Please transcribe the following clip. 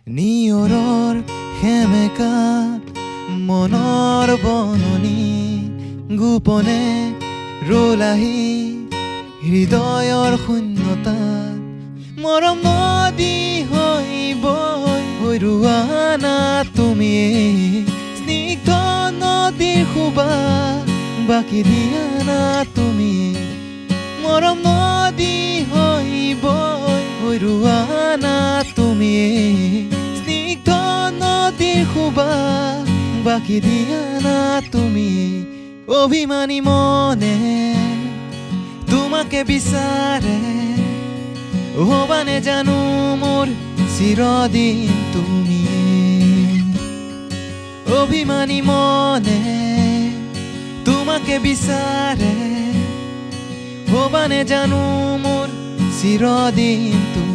নিয়ৰৰ সেমেকা মনৰ বননি গোপনে ৰোলাহি হৃদয়ৰ শূন্যতাত মৰম নদী হৈ বৈ ৰোৱানা তুমি স্নিগ্ধ নদীৰ সুবাস বাকি দিয়া না তুমি মৰম নদী হৈ বৈ ৰোৱানা তুমি স্নিগ্ধ নদীৰ সুবাস বাকি দিয়া না তুমি অভিমানী মনে তোমাকে বিচাৰে হবানে জানো মোৰ চিৰদিন তুমি অভিমানী মনে তোমাকে বিচাৰে হবানে জানো মোৰ চিৰদিন তুমি